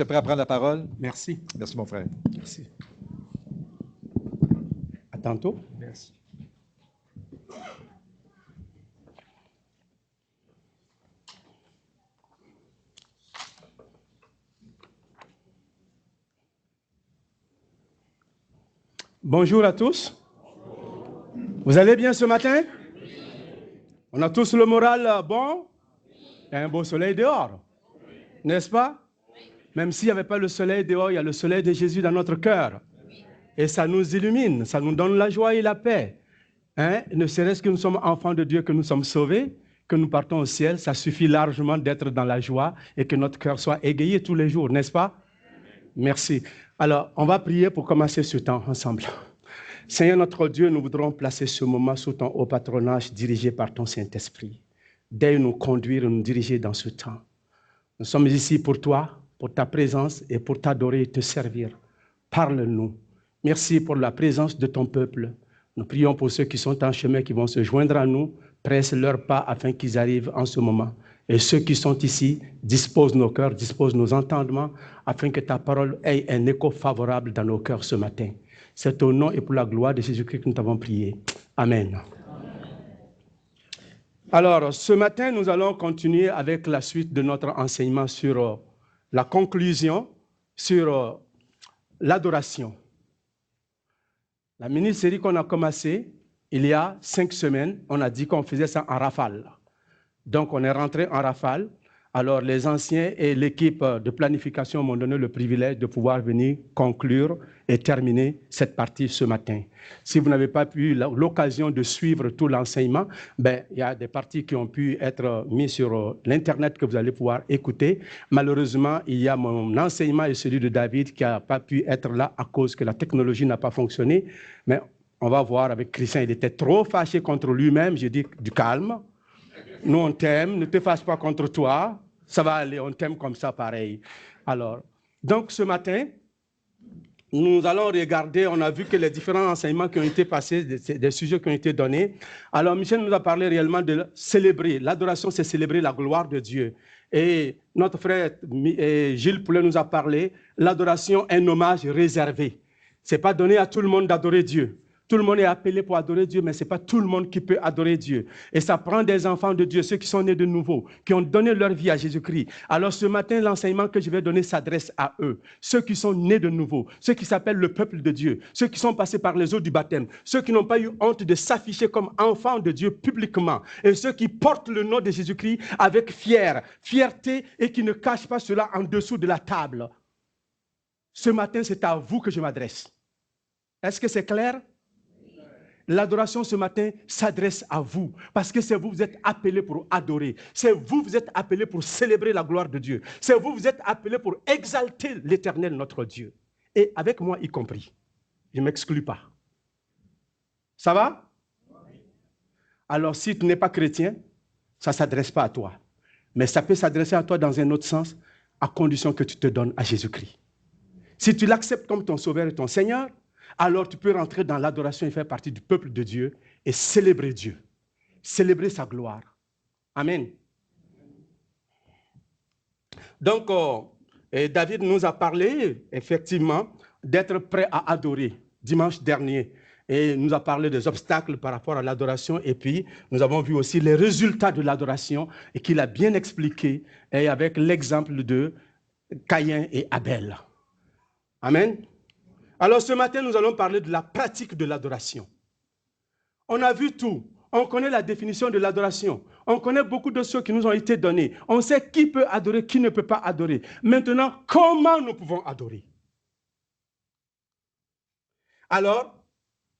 Tu es prêt à prendre la parole? Merci. Merci, mon frère. Merci. À tantôt. Merci. Bonjour à tous. Vous allez bien ce matin? On a tous le moral bon? Il y a un beau soleil dehors, n'est-ce pas? Même s'il n'y avait pas le soleil dehors, il y a le soleil de Jésus dans notre cœur. Et ça nous illumine, ça nous donne la joie et la paix. Hein? Ne serait-ce que nous sommes enfants de Dieu, que nous sommes sauvés, que nous partons au ciel, ça suffit largement d'être dans la joie et que notre cœur soit égayé tous les jours, n'est-ce pas? Merci. Alors, on va prier pour commencer ce temps ensemble. Seigneur notre Dieu, nous voudrons placer ce moment sous ton haut patronage dirigé par ton Saint-Esprit. Dès nous conduire et nous diriger dans ce temps. Nous sommes ici pour toi, pour ta présence et pour t'adorer et te servir. Parle-nous. Merci pour la présence de ton peuple. Nous prions pour ceux qui sont en chemin, qui vont se joindre à nous. Presse leurs pas afin qu'ils arrivent en ce moment. Et ceux qui sont ici, dispose nos cœurs, dispose nos entendements, afin que ta parole ait un écho favorable dans nos cœurs ce matin. C'est au nom et pour la gloire de Jésus-Christ que nous t'avons prié. Amen. Alors, ce matin, nous allons continuer avec la suite de notre enseignement sur la conclusion, sur l'adoration. La mini-série qu'on a commencée, il y a 5 semaines, on a dit qu'on faisait ça en rafale. Donc, on est rentré en rafale. Alors, les anciens et l'équipe de planification m'ont donné le privilège de pouvoir venir conclure et terminer cette partie ce matin. Si vous n'avez pas eu l'occasion de suivre tout l'enseignement, il y a des parties qui ont pu être mises sur l'Internet que vous allez pouvoir écouter. Malheureusement, il y a mon enseignement et celui de David qui n'a pas pu être là à cause que la technologie n'a pas fonctionné. Mais on va voir avec Christian, il était trop fâché contre lui-même. J'ai dit du calme. Nous, on t'aime, ne te fâche pas contre toi. Ça va aller, on t'aime comme ça, pareil. Alors, donc ce matin, nous allons regarder, on a vu que les différents enseignements qui ont été passés, des sujets qui ont été donnés. Alors, Michel nous a parlé réellement de célébrer. L'adoration, c'est célébrer la gloire de Dieu. Et notre frère Gilles Poulet nous a parlé, l'adoration est un hommage réservé. Ce n'est pas donné à tout le monde d'adorer Dieu. Tout le monde est appelé pour adorer Dieu, mais ce n'est pas tout le monde qui peut adorer Dieu. Et ça prend des enfants de Dieu, ceux qui sont nés de nouveau, qui ont donné leur vie à Jésus-Christ. Alors ce matin, l'enseignement que je vais donner s'adresse à eux, ceux qui sont nés de nouveau, ceux qui s'appellent le peuple de Dieu, ceux qui sont passés par les eaux du baptême, ceux qui n'ont pas eu honte de s'afficher comme enfants de Dieu publiquement, et ceux qui portent le nom de Jésus-Christ avec fierté et qui ne cachent pas cela en dessous de la table. Ce matin, c'est à vous que je m'adresse. Est-ce que c'est clair? L'adoration ce matin s'adresse à vous, parce que c'est vous, vous êtes appelés pour adorer. C'est vous, vous êtes appelés pour célébrer la gloire de Dieu. C'est vous, vous êtes appelés pour exalter l'Éternel, notre Dieu. Et avec moi y compris. Je ne m'exclus pas. Ça va? Alors, si tu n'es pas chrétien, ça ne s'adresse pas à toi. Mais ça peut s'adresser à toi dans un autre sens, à condition que tu te donnes à Jésus-Christ. Si tu l'acceptes comme ton Sauveur et ton Seigneur, alors tu peux rentrer dans l'adoration et faire partie du peuple de Dieu et célébrer Dieu, célébrer sa gloire. Amen. Donc, David nous a parlé, effectivement, d'être prêt à adorer dimanche dernier. Et nous a parlé des obstacles par rapport à l'adoration. Et puis, nous avons vu aussi les résultats de l'adoration et qu'il a bien expliqué et avec l'exemple de Caïn et Abel. Amen. Alors ce matin, nous allons parler de la pratique de l'adoration. On a vu tout. On connaît la définition de l'adoration. On connaît beaucoup de choses qui nous ont été données. On sait qui peut adorer, qui ne peut pas adorer. Maintenant, comment nous pouvons adorer? Alors,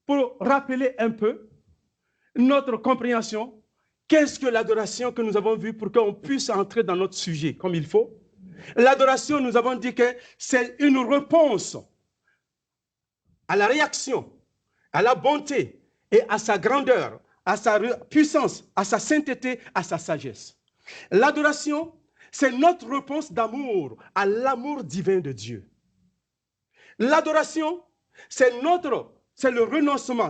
pour rappeler un peu notre compréhension, qu'est-ce que l'adoration que nous avons vu pour qu'on puisse entrer dans notre sujet comme il faut? L'adoration, nous avons dit que c'est une réponse à la réaction, à la bonté et à sa grandeur, à sa puissance, à sa sainteté, à sa sagesse. L'adoration, c'est notre réponse d'amour à l'amour divin de Dieu. L'adoration, c'est le renoncement,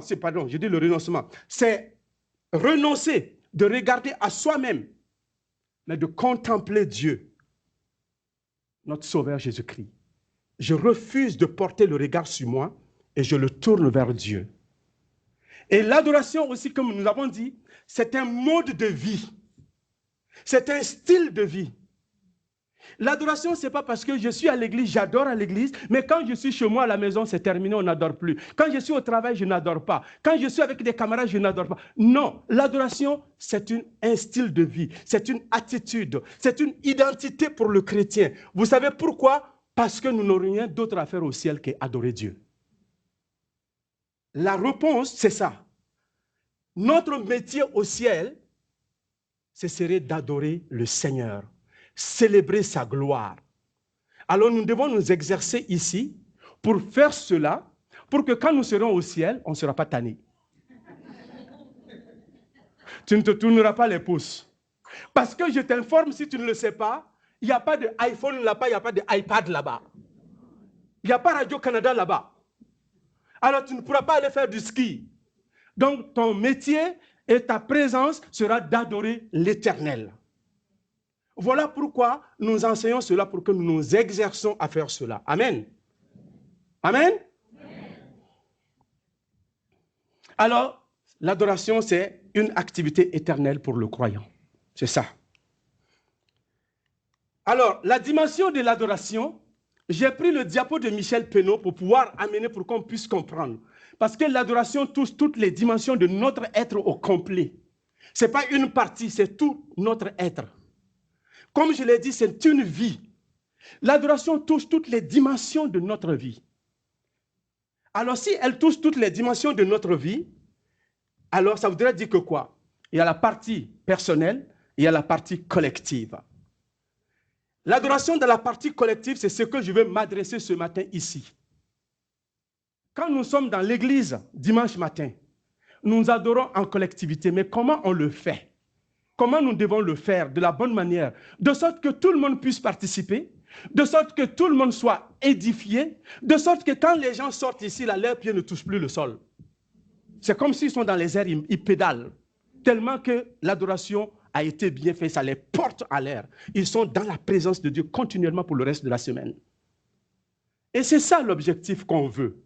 c'est renoncer de regarder à soi-même, mais de contempler Dieu. notre Sauveur Jésus-Christ. Je refuse de porter le regard sur moi et je le tourne vers Dieu. Et l'adoration aussi, comme nous avons dit, c'est un mode de vie. C'est un style de vie. L'adoration, ce n'est pas parce que je suis à l'église, j'adore à l'église, mais quand je suis chez moi à la maison, c'est terminé, on n'adore plus. Quand je suis au travail, je n'adore pas. Quand je suis avec des camarades, je n'adore pas. Non, l'adoration, c'est un style de vie, c'est une attitude, c'est une identité pour le chrétien. Vous savez pourquoi? Parce que nous n'aurions rien d'autre à faire au ciel qu'adorer Dieu. La réponse, c'est ça. Notre métier au ciel, ce serait d'adorer le Seigneur, célébrer sa gloire. Alors nous devons nous exercer ici pour faire cela, pour que quand nous serons au ciel, on ne sera pas tanné. Tu ne te tourneras pas les pouces. Parce que je t'informe, si tu ne le sais pas, il n'y a pas d'iPhone là-bas, il n'y a pas d'iPad là-bas. Il n'y a pas Radio-Canada là-bas. Alors tu ne pourras pas aller faire du ski. Donc ton métier et ta présence sera d'adorer l'Éternel. Voilà pourquoi nous enseignons cela, pour que nous nous exerçons à faire cela. Amen. Amen. Alors, l'adoration, c'est une activité éternelle pour le croyant. C'est ça. Alors, la dimension de l'adoration, j'ai pris le diapo de Michel Penaud pour pouvoir amener, pour qu'on puisse comprendre. Parce que l'adoration touche toutes les dimensions de notre être au complet. Ce n'est pas une partie, c'est tout notre être. Comme je l'ai dit, c'est une vie. L'adoration touche toutes les dimensions de notre vie. Alors, si elle touche toutes les dimensions de notre vie, alors ça voudrait dire que quoi? Il y a la partie personnelle, il y a la partie collective. L'adoration de la partie collective, c'est ce que je vais m'adresser ce matin ici. Quand nous sommes dans l'église dimanche matin, nous adorons en collectivité, mais comment on le fait? Comment nous devons le faire de la bonne manière, de sorte que tout le monde puisse participer, de sorte que tout le monde soit édifié, de sorte que quand les gens sortent ici, là, leurs pieds ne touchent plus le sol. C'est comme s'ils sont dans les airs, ils pédalent, tellement que l'adoration a été bien faite, ça les porte à l'air. Ils sont dans la présence de Dieu continuellement pour le reste de la semaine. Et c'est ça l'objectif qu'on veut.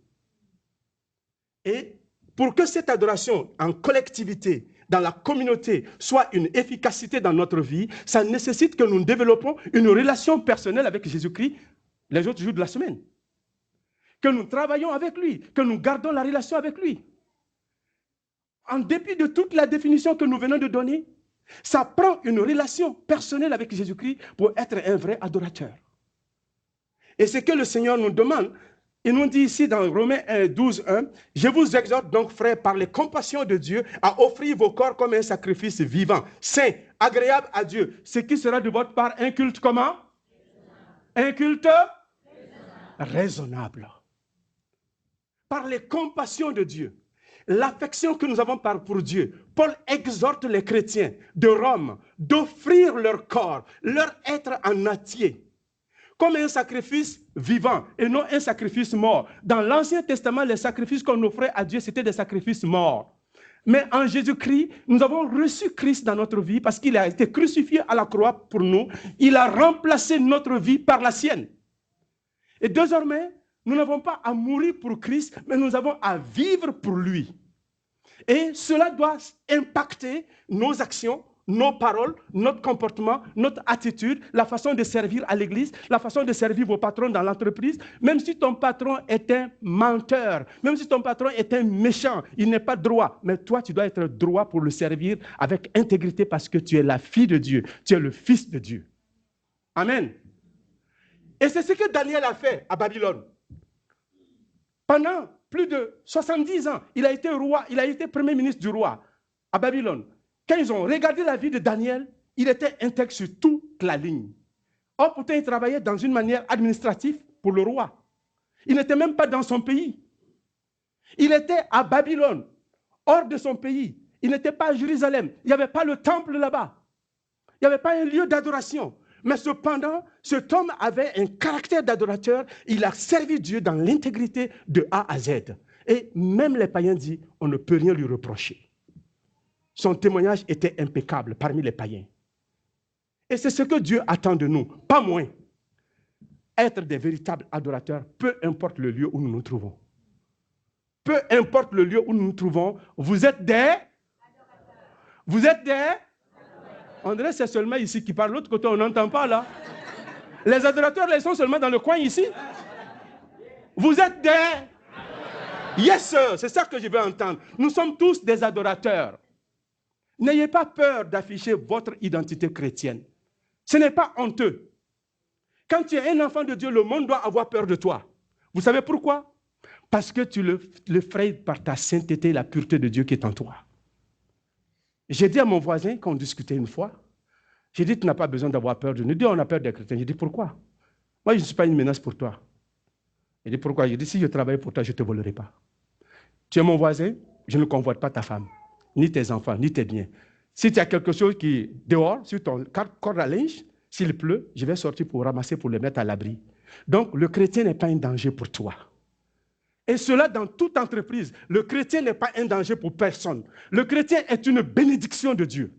Et pour que cette adoration en collectivité, dans la communauté, soit une efficacité dans notre vie, ça nécessite que nous développons une relation personnelle avec Jésus-Christ les autres jours de la semaine. Que nous travaillons avec lui, que nous gardons la relation avec lui. En dépit de toute la définition que nous venons de donner, ça prend une relation personnelle avec Jésus-Christ pour être un vrai adorateur. Et c'est que le Seigneur nous demande. Il nous dit ici dans Romains 12, 1, « Je vous exhorte donc, frères, par les compassions de Dieu, à offrir vos corps comme un sacrifice vivant, saint, agréable à Dieu, ce qui sera de votre part un culte comment? Un culte raisonnable. Par les compassions de Dieu, l'affection que nous avons pour Dieu, Paul exhorte les chrétiens de Rome d'offrir leur corps, leur être en entier, comme un sacrifice vivant et non un sacrifice mort. Dans l'Ancien Testament, les sacrifices qu'on offrait à Dieu, c'était des sacrifices morts. Mais en Jésus-Christ, nous avons reçu Christ dans notre vie parce qu'il a été crucifié à la croix pour nous. Il a remplacé notre vie par la sienne. Et désormais, nous n'avons pas à mourir pour Christ, mais nous avons à vivre pour lui. Et cela doit impacter nos actions, nos paroles, notre comportement, notre attitude, la façon de servir à l'église, la façon de servir vos patrons dans l'entreprise. Même si ton patron est un menteur, même si ton patron est un méchant, il n'est pas droit. Mais toi, tu dois être droit pour le servir avec intégrité parce que tu es la fille de Dieu, tu es le fils de Dieu. Amen. Et c'est ce que Daniel a fait à Babylone. Pendant plus de 70 ans, il a été roi, il a été premier ministre du roi à Babylone. Quand ils ont regardé la vie de Daniel, il était intègre sur toute la ligne. Or, pourtant, il travaillait dans une manière administrative pour le roi. Il n'était même pas dans son pays. Il était à Babylone, hors de son pays. Il n'était pas à Jérusalem. Il n'y avait pas le temple là-bas. Il n'y avait pas un lieu d'adoration. Mais cependant, cet homme avait un caractère d'adorateur. Il a servi Dieu dans l'intégrité de A à Z. Et même les païens disent, on ne peut rien lui reprocher. Son témoignage était impeccable parmi les païens. Et c'est ce que Dieu attend de nous, pas moins. être des véritables adorateurs, peu importe le lieu où nous nous trouvons. Peu importe le lieu où nous nous trouvons, vous êtes des... Vous êtes des... On dirait que c'est seulement ici qui parle. L'autre côté, on n'entend pas là. Les adorateurs, ils sont seulement dans le coin ici. Vous êtes des... Yes, sir. C'est ça que je veux entendre. Nous sommes tous des adorateurs. N'ayez pas peur d'afficher votre identité chrétienne. Ce n'est pas honteux. Quand tu es un enfant de Dieu, le monde doit avoir peur de toi. Vous savez pourquoi? Parce que tu le frayes par ta sainteté et la pureté de Dieu qui est en toi. J'ai dit à mon voisin, quand on discutait une fois, j'ai dit, tu n'as pas besoin d'avoir peur de nous. Il dit, on a peur des chrétiens. J'ai dit, pourquoi? Moi, je ne suis pas une menace pour toi. Il dit, pourquoi? J'ai dit, si je travaille pour toi, je ne te volerai pas. Tu es mon voisin, je ne convoite pas ta femme, ni tes enfants, ni tes biens. Si tu as quelque chose qui est dehors, sur ton corde à linge, s'il pleut, je vais sortir pour ramasser, pour le mettre à l'abri. Donc, le chrétien n'est pas un danger pour toi. Et cela dans toute entreprise. Le chrétien n'est pas un danger pour personne. Le chrétien est une bénédiction de Dieu.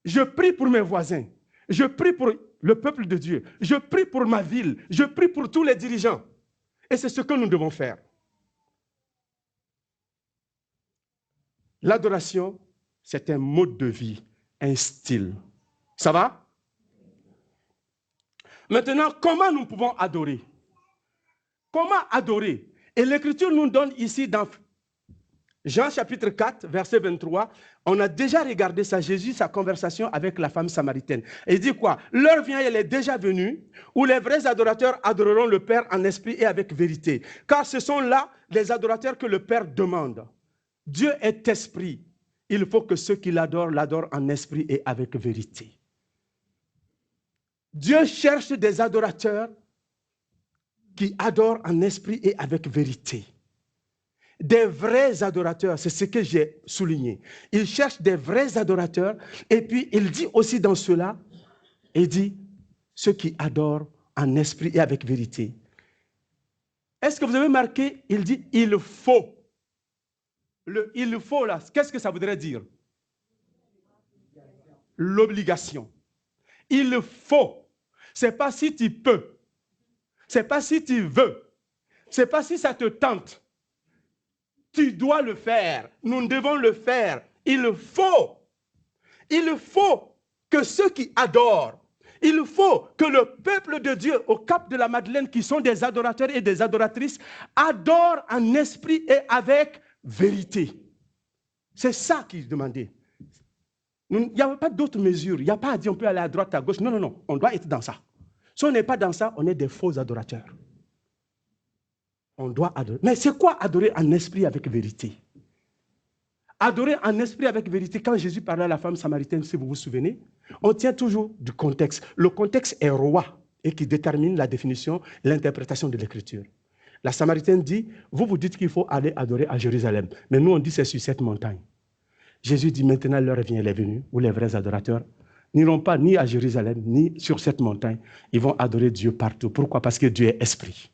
Je prie pour mes voisins. Je prie pour le peuple de Dieu. Je prie pour ma ville. Je prie pour tous les dirigeants. Et c'est ce que nous devons faire. L'adoration, c'est un mode de vie, un style. Ça va? Maintenant, comment nous pouvons adorer? Comment adorer? Et l'Écriture nous donne ici dans Jean chapitre 4, verset 23, on a déjà regardé ça, Jésus, sa conversation avec la femme samaritaine. Et il dit quoi? L'heure vient, elle est déjà venue, où les vrais adorateurs adoreront le Père en esprit et avec vérité. Car ce sont là les adorateurs que le Père demande. Dieu est esprit. Il faut que ceux qui l'adorent, l'adorent en esprit et avec vérité. Dieu cherche des adorateurs qui adorent en esprit et avec vérité. Des vrais adorateurs, c'est ce que j'ai souligné. Il cherche des vrais adorateurs et puis il dit aussi dans cela, il dit ceux qui adorent en esprit et avec vérité. Est-ce que vous avez marqué? Il dit il faut. Le il faut là, qu'est-ce que ça voudrait dire? L'obligation. Il faut. C'est pas si tu peux. C'est pas si tu veux. C'est pas si ça te tente. Tu dois le faire. Nous devons le faire. Il faut. Il faut que ceux qui adorent, il faut que le peuple de Dieu au Cap de la Madeleine, qui sont des adorateurs et des adoratrices, adorent en esprit et avec vérité. C'est ça qu'il demandait. Il n'y a pas d'autres mesures. Il n'y a pas à dire on peut aller à droite, à gauche. Non, non, non. On doit être dans ça. Si on n'est pas dans ça, on est des faux adorateurs. On doit adorer. Mais c'est quoi adorer en esprit avec vérité? Adorer en esprit avec vérité, quand Jésus parlait à la femme samaritaine, si vous vous souvenez, on tient toujours du contexte. Le contexte est roi et qui détermine la définition, l'interprétation de l'Écriture. La Samaritaine dit, vous dites qu'il faut aller adorer à Jérusalem. Mais nous, on dit c'est sur cette montagne. Jésus dit, maintenant l'heure vient, elle est venue, où les vrais adorateurs n'iront pas ni à Jérusalem, ni sur cette montagne. Ils vont adorer Dieu partout. Pourquoi? Parce que Dieu est esprit.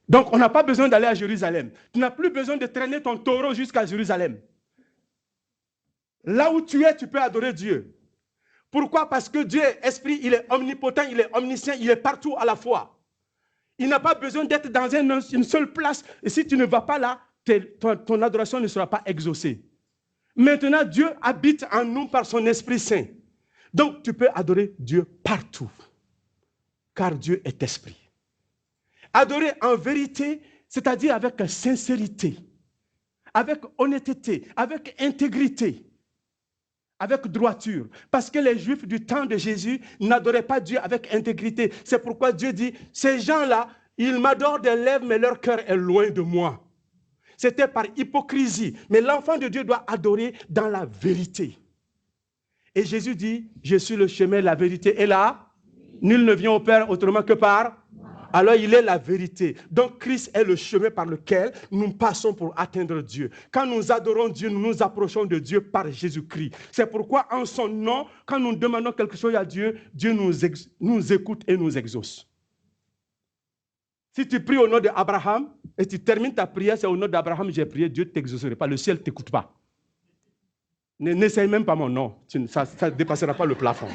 Donc, on n'a pas besoin d'aller à Jérusalem. Tu n'as plus besoin de traîner ton taureau jusqu'à Jérusalem. Là où tu es, tu peux adorer Dieu. Pourquoi? Parce que Dieu est esprit, il est omnipotent, il est omniscient, il est partout à la fois. Il n'a pas besoin d'être dans une seule place. Et si tu ne vas pas là, ton adoration ne sera pas exaucée. Maintenant, Dieu habite en nous par son Esprit Saint. Donc, tu peux adorer Dieu partout. Car Dieu est esprit. Adorer en vérité, c'est-à-dire avec sincérité, avec honnêteté, avec intégrité, avec droiture. Parce que les Juifs du temps de Jésus n'adoraient pas Dieu avec intégrité. C'est pourquoi Dieu dit, ces gens-là, ils m'adorent des lèvres, mais leur cœur est loin de moi. C'était par hypocrisie. Mais l'enfant de Dieu doit adorer dans la vérité. Et Jésus dit, je suis le chemin, la vérité. Et là, nul ne vient au Père autrement que par... Alors il est la vérité. Donc Christ est le chemin par lequel nous passons pour atteindre Dieu. Quand nous adorons Dieu, nous nous approchons de Dieu par Jésus-Christ. C'est pourquoi en son nom, quand nous demandons quelque chose à Dieu, Dieu nous écoute et nous exauce. Si tu pries au nom d'Abraham et tu termines ta prière, c'est au nom d'Abraham j'ai prié, Dieu ne t'exaucerait pas, le ciel ne t'écoute pas. N'essaye même pas mon nom, ça ne dépassera pas le plafond.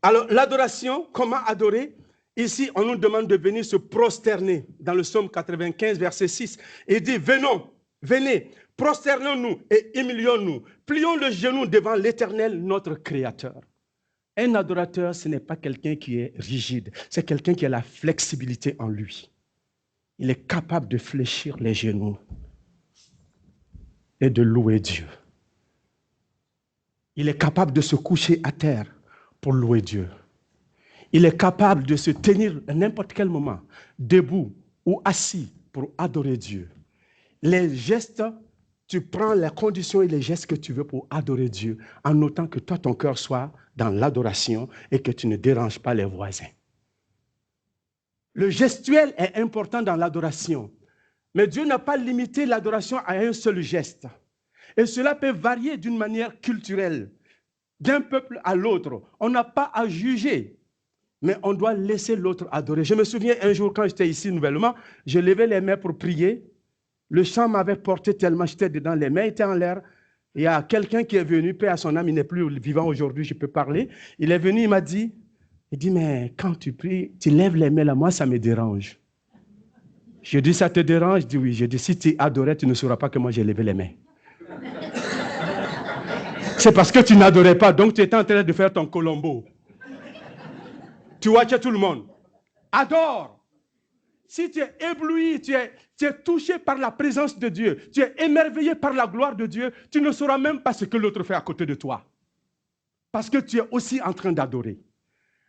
Alors, l'adoration, comment adorer? Ici, on nous demande de venir se prosterner dans le psaume 95, verset 6. Il dit, venez, prosternons-nous et humilions-nous. Plions le genou devant l'Éternel, notre Créateur. Un adorateur, ce n'est pas quelqu'un qui est rigide, c'est quelqu'un qui a la flexibilité en lui. Il est capable de fléchir les genoux et de louer Dieu. Il est capable de se coucher à terre pour louer Dieu. Il est capable de se tenir à n'importe quel moment, debout ou assis pour adorer Dieu. Les gestes, tu prends les conditions et les gestes que tu veux pour adorer Dieu, en notant que toi, ton cœur soit dans l'adoration et que tu ne déranges pas les voisins. Le gestuel est important dans l'adoration, mais Dieu n'a pas limité l'adoration à un seul geste. Et cela peut varier d'une manière culturelle, d'un peuple à l'autre. On n'a pas à juger, mais on doit laisser l'autre adorer. Je me souviens un jour, quand j'étais ici nouvellement, je levais les mains pour prier. Le chant m'avait porté tellement, j'étais dedans, les mains étaient en l'air. Il y a quelqu'un qui est venu, paix à son âme, il n'est plus vivant aujourd'hui, je peux parler. Il est venu, il m'a dit, mais quand tu pries, tu lèves les mains là, moi ça me dérange. Je dis, ça te dérange? Il dit oui. Je dis, si tu adorais, tu ne sauras pas que moi j'ai levé les mains. C'est parce que tu n'adorais pas, donc tu étais en train de faire ton Colombo. Tu watchais tout le monde. Adore. Si tu es ébloui, tu es touché par la présence de Dieu, tu es émerveillé par la gloire de Dieu, tu ne sauras même pas ce que l'autre fait à côté de toi. Parce que tu es aussi en train d'adorer.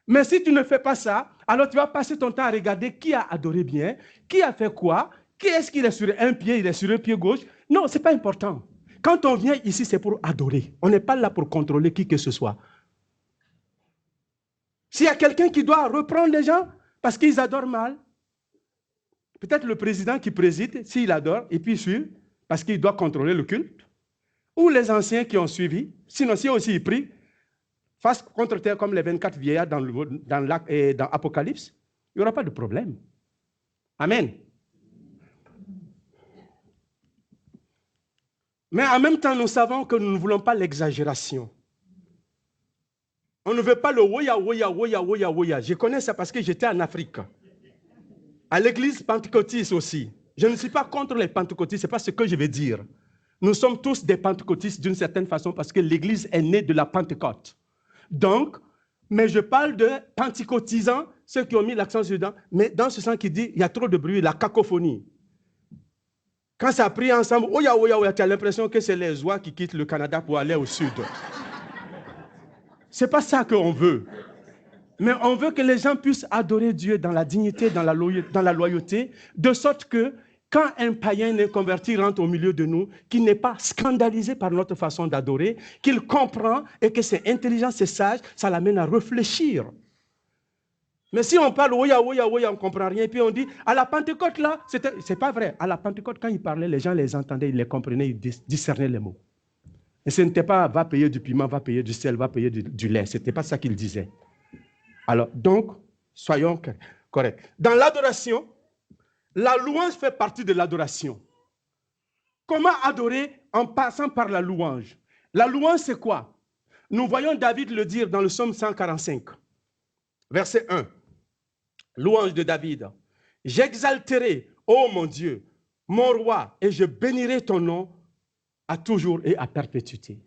Mais si tu ne fais pas ça, alors tu vas passer ton temps à regarder qui a adoré bien, qui a fait quoi, qui est-ce qu'il est sur un pied, il est sur un pied gauche. Non, ce n'est pas important. Quand on vient ici, c'est pour adorer. On n'est pas là pour contrôler qui que ce soit. S'il y a quelqu'un qui doit reprendre les gens parce qu'ils adorent mal, peut-être le président qui préside, s'il adore, et puis suit, parce qu'il doit contrôler le culte, ou les anciens qui ont suivi, sinon si aussi ils prient, face contre terre comme les 24 vieillards dans Apocalypse, il n'y aura pas de problème. Amen. Mais en même temps, nous savons que nous ne voulons pas l'exagération. On ne veut pas le woya, woya, woya, woya, woya. Je connais ça parce que j'étais en Afrique. À l'église pentecôtiste aussi. Je ne suis pas contre les pentecôtistes, ce n'est pas ce que je vais dire. Nous sommes tous des pentecôtistes d'une certaine façon parce que l'église est née de la Pentecôte. Donc, mais je parle de pentecôtisants, ceux qui ont mis l'accent sur dedans, mais dans ce sens qui dit, il y a trop de bruit, la cacophonie. Quand ça prie ensemble, oya, oya, oya, tu as l'impression que c'est les oies qui quittent le Canada pour aller au sud. Ce n'est pas ça qu'on veut. Mais on veut que les gens puissent adorer Dieu dans la dignité, dans la loyauté, de sorte que quand un païen inconverti rentre au milieu de nous, qu'il n'est pas scandalisé par notre façon d'adorer, qu'il comprend et que c'est intelligent, c'est sage, ça l'amène à réfléchir. Mais si on parle oya, oya, oya, on ne comprend rien, et puis on dit, à la Pentecôte là, c'est pas vrai. À la Pentecôte, quand ils parlaient, les gens les entendaient, ils les comprenaient, ils discernaient les mots. Et ce n'était pas, va payer du piment, va payer du sel, va payer du lait. Ce n'était pas ça qu'ils disaient. Alors, donc, soyons corrects. Dans l'adoration, la louange fait partie de l'adoration. Comment adorer en passant par la louange? La louange, c'est quoi? Nous voyons David le dire dans le psaume 145, verset 1. Louange de David. J'exalterai, ô mon Dieu, mon roi, et je bénirai ton nom à toujours et à perpétuité.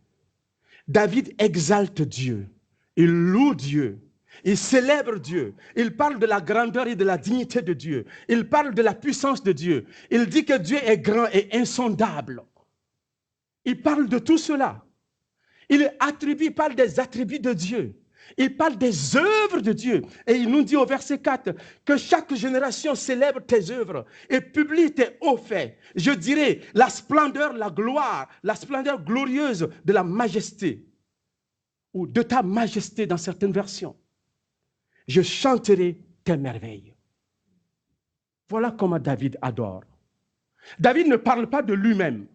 David exalte Dieu. Il loue Dieu. Il célèbre Dieu. Il parle de la grandeur et de la dignité de Dieu. Il parle de la puissance de Dieu. Il dit que Dieu est grand et insondable. Il parle de tout cela. Il parle des attributs de Dieu. Il parle des œuvres de Dieu. Et il nous dit au verset 4 que chaque génération célèbre tes œuvres et publie tes hauts faits. Je dirais la splendeur, la gloire, la splendeur glorieuse de la majesté ou de ta majesté dans certaines versions. Je chanterai tes merveilles. Voilà comment David adore. David ne parle pas de lui-même.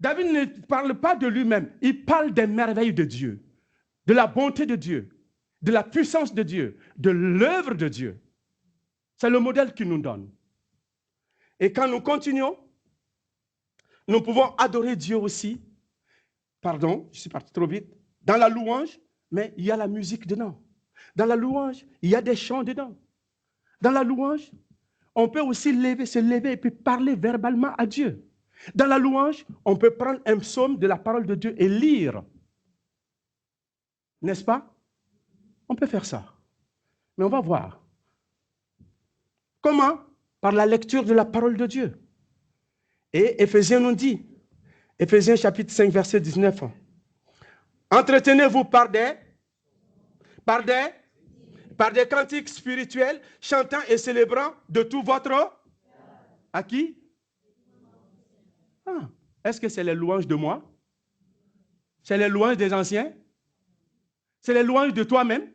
David ne parle pas de lui-même. Il parle des merveilles de Dieu, de la bonté de Dieu, de la puissance de Dieu, de l'œuvre de Dieu. C'est le modèle qu'il nous donne. Et quand nous continuons, nous pouvons adorer Dieu aussi. Pardon, je suis parti trop vite. Dans la louange, mais il y a la musique dedans. Dans la louange, il y a des chants dedans. Dans la louange, on peut aussi se lever et puis parler verbalement à Dieu. Dans la louange, on peut prendre un psaume de la parole de Dieu et lire. N'est-ce pas? On peut faire ça. Mais on va voir. Comment? Par la lecture de la parole de Dieu. Et Éphésiens nous dit, Éphésiens chapitre 5, verset 19, entretenez-vous par des cantiques spirituels, chantant et célébrant de tout votre... À qui? Ah, est-ce que c'est les louanges de moi? C'est les louanges des anciens? C'est les louanges de toi-même?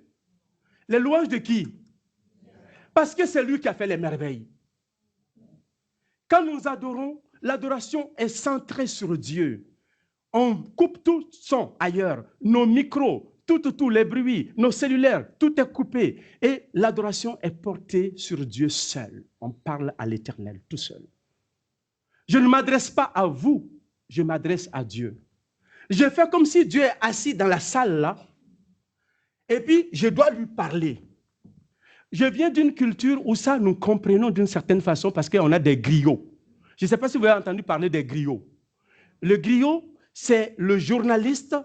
Les louanges de qui? Parce que c'est lui qui a fait les merveilles. Quand nous adorons, l'adoration est centrée sur Dieu. On coupe tout son ailleurs, nos micros, tous les bruits, nos cellulaires, tout est coupé. Et l'adoration est portée sur Dieu seul. On parle à l'Éternel tout seul. Je ne m'adresse pas à vous, je m'adresse à Dieu. Je fais comme si Dieu est assis dans la salle là, et puis je dois lui parler. Je viens d'une culture où ça nous comprenons d'une certaine façon parce qu'on a des griots. Je ne sais pas si vous avez entendu parler des griots. Le griot, c'est le journaliste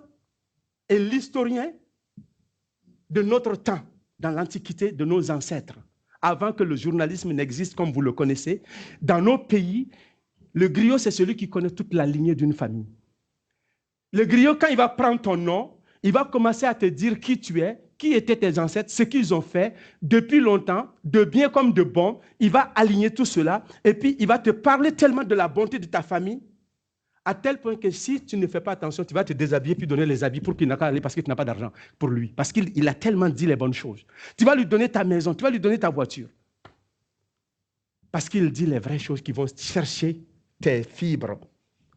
et l'historien de notre temps, dans l'Antiquité, de nos ancêtres. Avant que le journalisme n'existe comme vous le connaissez, dans nos pays, le griot, c'est celui qui connaît toute la lignée d'une famille. Le griot, quand il va prendre ton nom, il va commencer à te dire qui tu es, qui étaient tes ancêtres, ce qu'ils ont fait depuis longtemps, de bien comme de bon. Il va aligner tout cela et puis il va te parler tellement de la bonté de ta famille, à tel point que si tu ne fais pas attention, tu vas te déshabiller puis donner les habits pour qu'il n'a qu'à aller parce que tu n'as pas d'argent pour lui. Parce qu'il a tellement dit les bonnes choses. Tu vas lui donner ta maison, tu vas lui donner ta voiture. Parce qu'il dit les vraies choses qui vont chercher tes fibres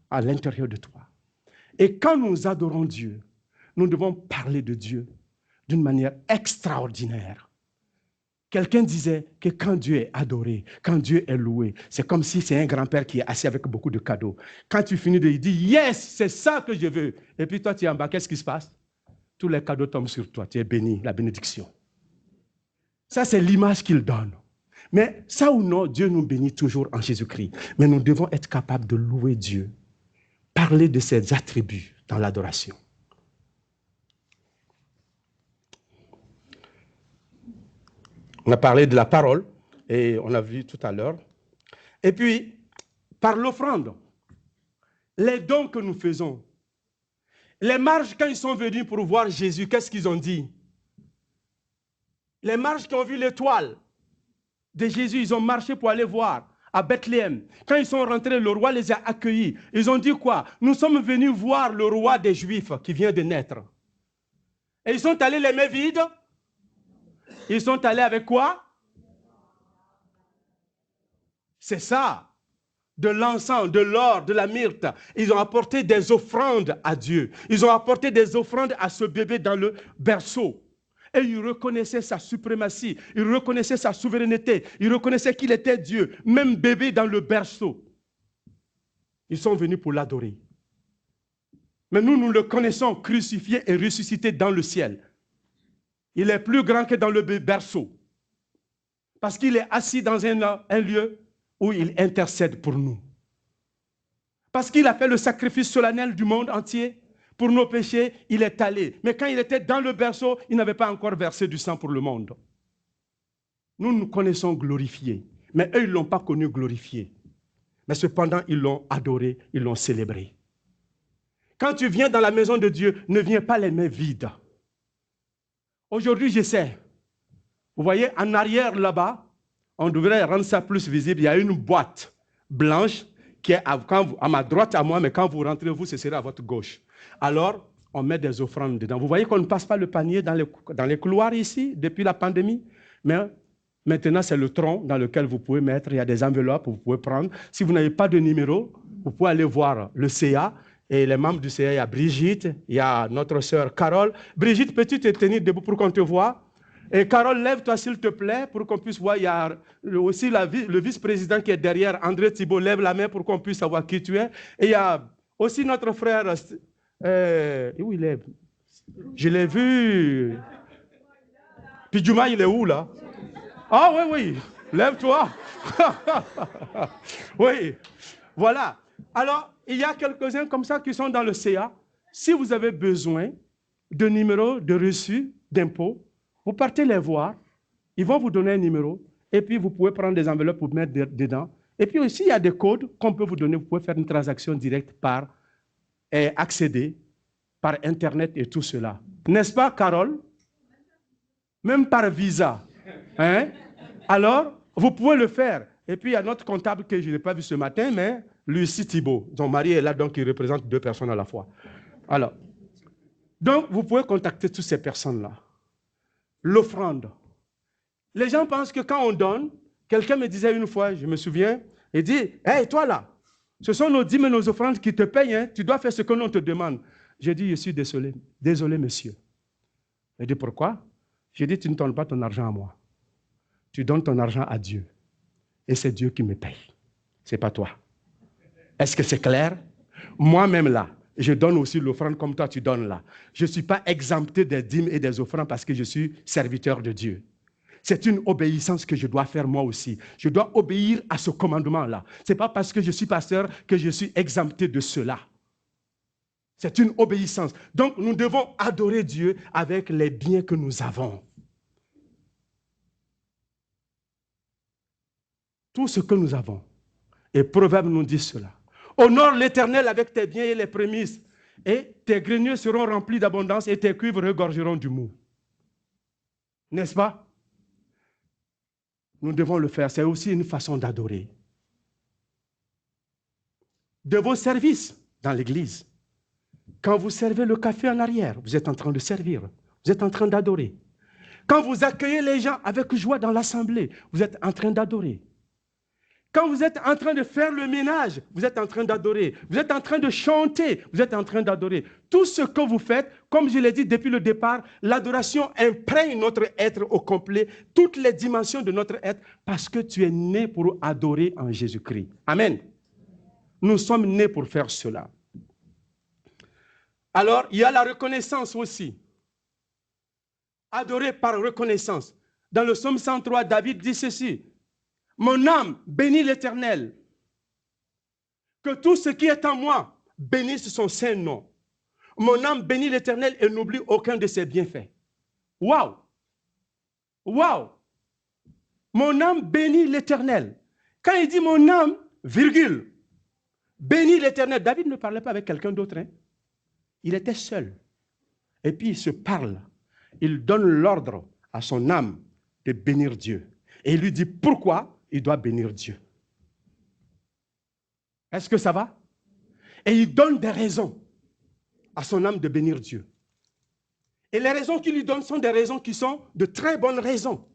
à l'intérieur de toi. Et quand nous adorons Dieu, nous devons parler de Dieu d'une manière extraordinaire. Quelqu'un disait que quand Dieu est adoré, quand Dieu est loué, c'est comme si c'est un grand-père qui est assis avec beaucoup de cadeaux. Quand tu finis de lui dire, yes, c'est ça que je veux. Et puis toi, tu es en bas, qu'est-ce qui se passe? Tous les cadeaux tombent sur toi, tu es béni, la bénédiction. Ça, c'est l'image qu'il donne. Mais ça ou non, Dieu nous bénit toujours en Jésus-Christ. Mais nous devons être capables de louer Dieu, parler de ses attributs dans l'adoration. On a parlé de la parole, et on a vu tout à l'heure. Et puis, par l'offrande, les dons que nous faisons. Les marges, quand ils sont venus pour voir Jésus, qu'est-ce qu'ils ont dit? Les marges qui ont vu l'étoile de Jésus, ils ont marché pour aller voir à Bethléem. Quand ils sont rentrés, le roi les a accueillis. Ils ont dit quoi? Nous sommes venus voir le roi des Juifs qui vient de naître. Et ils sont allés les mains vides. Ils sont allés avec quoi? C'est ça. De l'encens, de l'or, de la myrte. Ils ont apporté des offrandes à Dieu. Ils ont apporté des offrandes à ce bébé dans le berceau. Et ils reconnaissaient sa suprématie. Ils reconnaissaient sa souveraineté. Ils reconnaissaient qu'il était Dieu. Même bébé dans le berceau. Ils sont venus pour l'adorer. Mais nous le connaissons crucifié et ressuscité dans le ciel. Il est plus grand que dans le berceau. Parce qu'il est assis dans un lieu où il intercède pour nous. Parce qu'il a fait le sacrifice solennel du monde entier pour nos péchés, il est allé. Mais quand il était dans le berceau, il n'avait pas encore versé du sang pour le monde. Nous nous connaissons glorifiés, mais eux, ils ne l'ont pas connu glorifié. Mais cependant, ils l'ont adoré, ils l'ont célébré. Quand tu viens dans la maison de Dieu, ne viens pas les mains vides. Aujourd'hui, j'essaie. Vous voyez, en arrière là-bas, on devrait rendre ça plus visible. Il y a une boîte blanche qui est à ma droite à moi, mais quand vous rentrez, vous, ce sera à votre gauche. Alors, on met des offrandes dedans. Vous voyez qu'on ne passe pas le panier dans les couloirs ici, depuis la pandémie. Mais maintenant, c'est le tronc dans lequel vous pouvez mettre. Il y a des enveloppes que vous pouvez prendre. Si vous n'avez pas de numéro, vous pouvez aller voir le CA. Et les membres du CA, il y a Brigitte, il y a notre sœur Carole. Brigitte, peux-tu te tenir debout pour qu'on te voie? Et Carole, lève-toi s'il te plaît pour qu'on puisse voir. Il y a aussi le vice-président qui est derrière, André Thibault, lève la main pour qu'on puisse savoir qui tu es. Et il y a aussi notre frère, où il est? Je l'ai vu. Pidjouma, il est où là? Ah oui, oui. Lève-toi. Oui. Voilà. Alors, il y a quelques-uns comme ça qui sont dans le CA. Si vous avez besoin de numéros de reçu d'impôts, vous partez les voir. Ils vont vous donner un numéro. Et puis, vous pouvez prendre des enveloppes pour mettre dedans. Et puis aussi, il y a des codes qu'on peut vous donner. Vous pouvez faire une transaction directe par accéder par Internet et tout cela. N'est-ce pas, Carole? Même par visa. Hein? Alors, vous pouvez le faire. Et puis, il y a notre comptable que je n'ai pas vu ce matin, mais Lucie Thibault. Son mari est là, donc il représente 2 personnes à la fois. Alors, donc, vous pouvez contacter toutes ces personnes-là. L'offrande. Les gens pensent que quand on donne, quelqu'un me disait une fois, je me souviens, il dit, « Hey, toi là, ce sont nos dîmes et nos offrandes qui te payent, hein, tu dois faire ce que l'on te demande. » J'ai dit, « Je suis désolé, désolé monsieur. » Il dit, « Pourquoi ?» J'ai dit, « Tu ne donnes pas ton argent à moi. Tu donnes ton argent à Dieu. Et c'est Dieu qui me paye. Ce n'est pas toi. » Est-ce que c'est clair? Moi-même là, je donne aussi l'offrande comme toi tu donnes là. Je ne suis pas exempté des dîmes et des offrandes parce que je suis serviteur de Dieu. C'est une obéissance que je dois faire moi aussi. Je dois obéir à ce commandement-là. Ce n'est pas parce que je suis pasteur que je suis exempté de cela. C'est une obéissance. Donc, nous devons adorer Dieu avec les biens que nous avons. Tout ce que nous avons. Et Proverbe nous dit cela. Honore l'Éternel avec tes biens et les prémices, et tes greniers seront remplis d'abondance et tes cuivres regorgeront du mou. N'est-ce pas? Nous devons le faire. C'est aussi une façon d'adorer. De vos services dans l'église. Quand vous servez le café en arrière, vous êtes en train de servir. Vous êtes en train d'adorer. Quand vous accueillez les gens avec joie dans l'assemblée, vous êtes en train d'adorer. Quand vous êtes en train de faire le ménage, vous êtes en train d'adorer. Vous êtes en train de chanter, vous êtes en train d'adorer. Tout ce que vous faites, comme je l'ai dit depuis le départ, l'adoration imprègne notre être au complet, toutes les dimensions de notre être, parce que tu es né pour adorer en Jésus-Christ. Amen. Nous sommes nés pour faire cela. Alors, il y a la reconnaissance aussi. Adorer par reconnaissance. Dans le psaume 103, David dit ceci. Mon âme bénit l'Éternel. Que tout ce qui est en moi bénisse son saint nom. Mon âme bénit l'Éternel et n'oublie aucun de ses bienfaits. Waouh! Waouh! Mon âme bénit l'Éternel. Quand il dit mon âme, virgule, bénit l'Éternel. David ne parlait pas avec quelqu'un d'autre. Hein? Il était seul. Et puis il se parle. Il donne l'ordre à son âme de bénir Dieu. Et il lui dit pourquoi il doit bénir Dieu. Est-ce que ça va? Et il donne des raisons à son âme de bénir Dieu. Et les raisons qu'il lui donne sont des raisons qui sont de très bonnes raisons.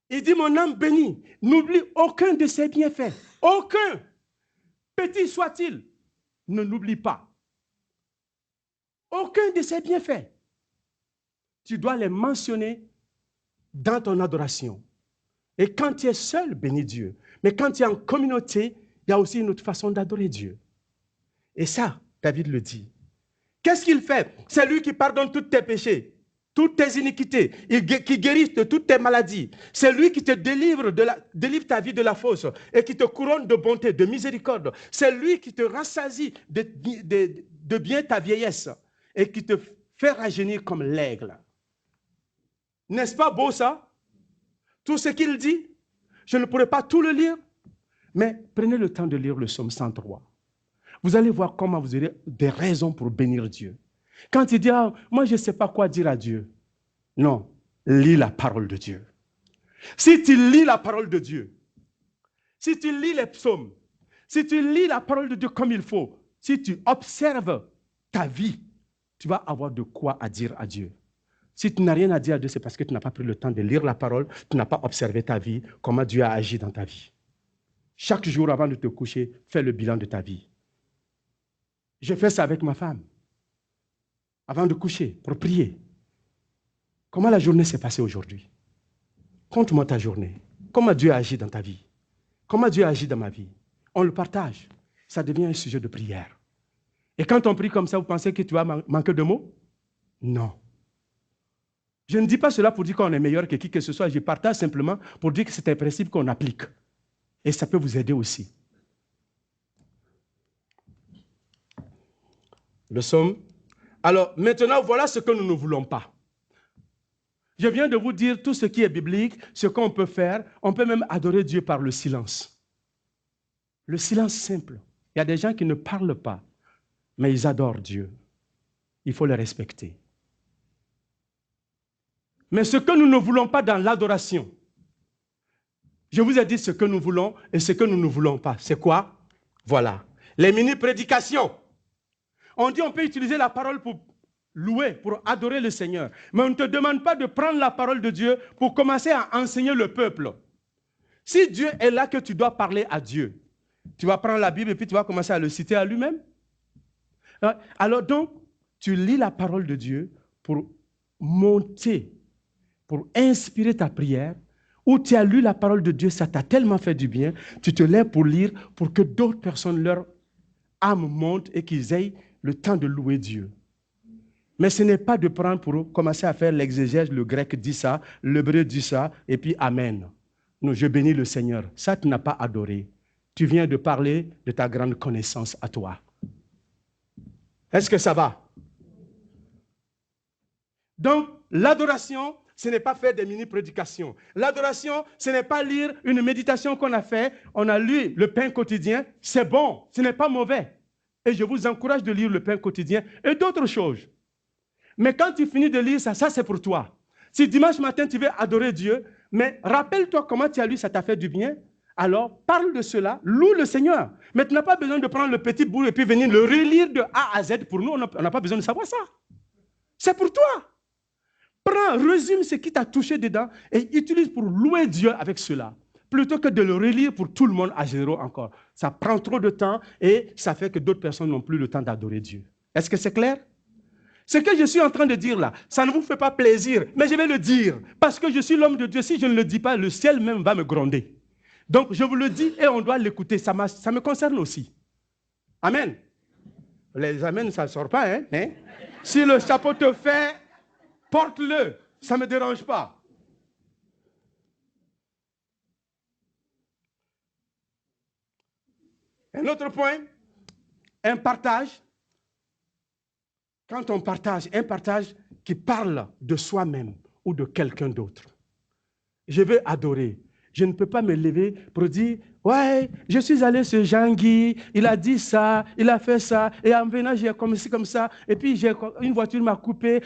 Il dit, mon âme bénit, n'oublie aucun de ses bienfaits. Aucun. Petit soit-il, ne l'oublie pas. Aucun de ses bienfaits. Tu dois les mentionner dans ton adoration. Et quand tu es seul, bénis Dieu. Mais quand tu es en communauté, il y a aussi une autre façon d'adorer Dieu. Et ça, David le dit. Qu'est-ce qu'il fait? C'est lui qui pardonne tous tes péchés, toutes tes iniquités, qui guérit de toutes tes maladies. C'est lui qui te délivre ta vie de la fosse et qui te couronne de bonté, de miséricorde. C'est lui qui te rassasie de bien ta vieillesse et qui te fait rajeunir comme l'aigle. N'est-ce pas beau ça? Tout ce qu'il dit, je ne pourrais pas tout le lire, mais prenez le temps de lire le psaume 103. Vous allez voir comment vous aurez des raisons pour bénir Dieu. Quand il dit, ah, moi je ne sais pas quoi dire à Dieu. Non, lis la parole de Dieu. Si tu lis la parole de Dieu, si tu lis les psaumes, si tu lis la parole de Dieu comme il faut, si tu observes ta vie, tu vas avoir de quoi à dire à Dieu. Si tu n'as rien à dire à Dieu, c'est parce que tu n'as pas pris le temps de lire la parole, tu n'as pas observé ta vie, comment Dieu a agi dans ta vie. Chaque jour avant de te coucher, fais le bilan de ta vie. Je fais ça avec ma femme. Avant de coucher, pour prier. Comment la journée s'est passée aujourd'hui? Conte-moi ta journée. Comment Dieu a agi dans ta vie? Comment Dieu a agi dans ma vie? On le partage. Ça devient un sujet de prière. Et quand on prie comme ça, vous pensez que tu vas manquer de mots? Non. Je ne dis pas cela pour dire qu'on est meilleur que qui que ce soit. Je partage simplement pour dire que c'est un principe qu'on applique. Et ça peut vous aider aussi. Le psaume. Alors, maintenant, voilà ce que nous ne voulons pas. Je viens de vous dire tout ce qui est biblique, ce qu'on peut faire. On peut même adorer Dieu par le silence. Le silence simple. Il y a des gens qui ne parlent pas, mais ils adorent Dieu. Il faut les respecter. Mais ce que nous ne voulons pas dans l'adoration, je vous ai dit ce que nous voulons et ce que nous ne voulons pas. C'est quoi? Voilà. Les mini-prédications. On dit qu'on peut utiliser la parole pour louer, pour adorer le Seigneur. Mais on ne te demande pas de prendre la parole de Dieu pour commencer à enseigner le peuple. Si Dieu est là que tu dois parler à Dieu, tu vas prendre la Bible et puis tu vas commencer à le citer à lui-même. Alors donc, tu lis la parole de Dieu pour monter, pour inspirer ta prière, ou tu as lu la parole de Dieu, ça t'a tellement fait du bien, tu te lèves pour lire, pour que d'autres personnes, leur âme monte et qu'ils aient le temps de louer Dieu. Mais ce n'est pas de prendre pour commencer à faire l'exégèse, le grec dit ça, l'hébreu dit ça, et puis amen. Non, je bénis le Seigneur. Ça, tu n'as pas adoré. Tu viens de parler de ta grande connaissance à toi. Est-ce que ça va? Donc, l'adoration, ce n'est pas faire des mini-prédications. L'adoration, ce n'est pas lire une méditation qu'on a fait. On a lu le pain quotidien. C'est bon, ce n'est pas mauvais. Et je vous encourage de lire le pain quotidien et d'autres choses. Mais quand tu finis de lire ça, ça c'est pour toi. Si dimanche matin tu veux adorer Dieu, mais rappelle-toi comment tu as lu, ça t'a fait du bien, alors parle de cela, loue le Seigneur. Mais tu n'as pas besoin de prendre le petit bout et puis venir le relire de A à Z pour nous, on n'a pas besoin de savoir ça. C'est pour toi. Prends, résume ce qui t'a touché dedans et utilise pour louer Dieu avec cela, plutôt que de le relire pour tout le monde à zéro encore. Ça prend trop de temps et ça fait que d'autres personnes n'ont plus le temps d'adorer Dieu. Est-ce que c'est clair? Ce que je suis en train de dire là, ça ne vous fait pas plaisir, mais je vais le dire, parce que je suis l'homme de Dieu. Si je ne le dis pas, le ciel même va me gronder. Donc je vous le dis et on doit l'écouter, ça me concerne aussi. Amen. Les amens, ça ne sort pas, hein? Si le chapeau te fait, porte-le, ça ne me dérange pas. Un autre point, un partage. Quand on partage, un partage qui parle de soi-même ou de quelqu'un d'autre. Je veux adorer. Je ne peux pas me lever pour dire, ouais, je suis allé chez Jean-Guy, il a dit ça, il a fait ça, et en venant, j'ai commencé comme ça, et puis une voiture m'a coupé.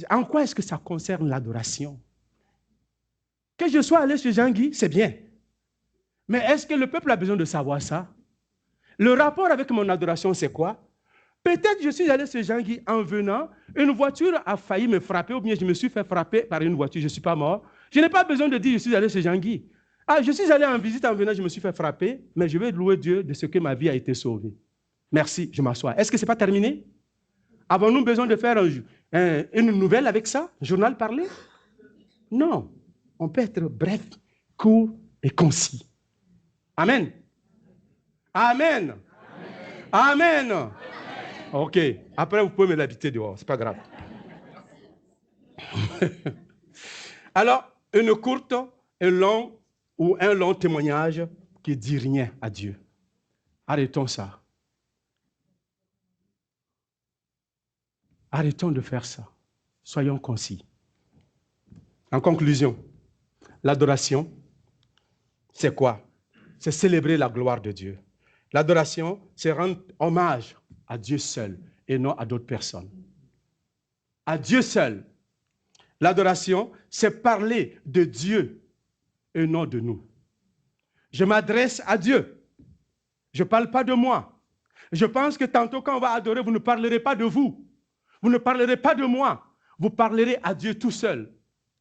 En quoi est-ce que ça concerne l'adoration? Que je sois allé chez Jean-Guy, c'est bien. Mais est-ce que le peuple a besoin de savoir ça? Le rapport avec mon adoration, c'est quoi? Peut-être je suis allé chez Jean-Guy en venant, une voiture a failli me frapper, ou bien je me suis fait frapper par une voiture, je ne suis pas mort. Je n'ai pas besoin de dire je suis allé chez Jean-Guy. Ah, je suis allé en visite en venant, je me suis fait frapper, mais je vais louer Dieu de ce que ma vie a été sauvée. Merci, je m'assois. Est-ce que ce n'est pas terminé? Avons-nous besoin de faire une nouvelle avec ça? Un journal parlé? Non. On peut être bref, court et concis. Amen. Amen. Amen. Amen. Ok. Après, vous pouvez me l'habiter dehors. Ce n'est pas grave. Alors, une courte, un long témoignage qui ne dit rien à Dieu. Arrêtons ça. Arrêtons de faire ça. Soyons concis. En conclusion, l'adoration, c'est quoi? C'est célébrer la gloire de Dieu. L'adoration, c'est rendre hommage à Dieu seul et non à d'autres personnes. À Dieu seul. L'adoration, c'est parler de Dieu et non de nous. Je m'adresse à Dieu. Je ne parle pas de moi. Je pense que tantôt quand on va adorer, vous ne parlerez pas de vous. Vous ne parlerez pas de moi. Vous parlerez à Dieu tout seul,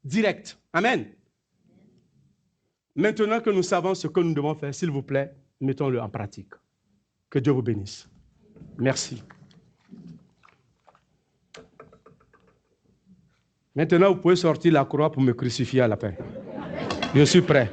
direct. Amen. Maintenant que nous savons ce que nous devons faire, s'il vous plaît, mettons-le en pratique. Que Dieu vous bénisse. Merci. Maintenant, vous pouvez sortir la croix pour me crucifier à la fin. Je suis prêt.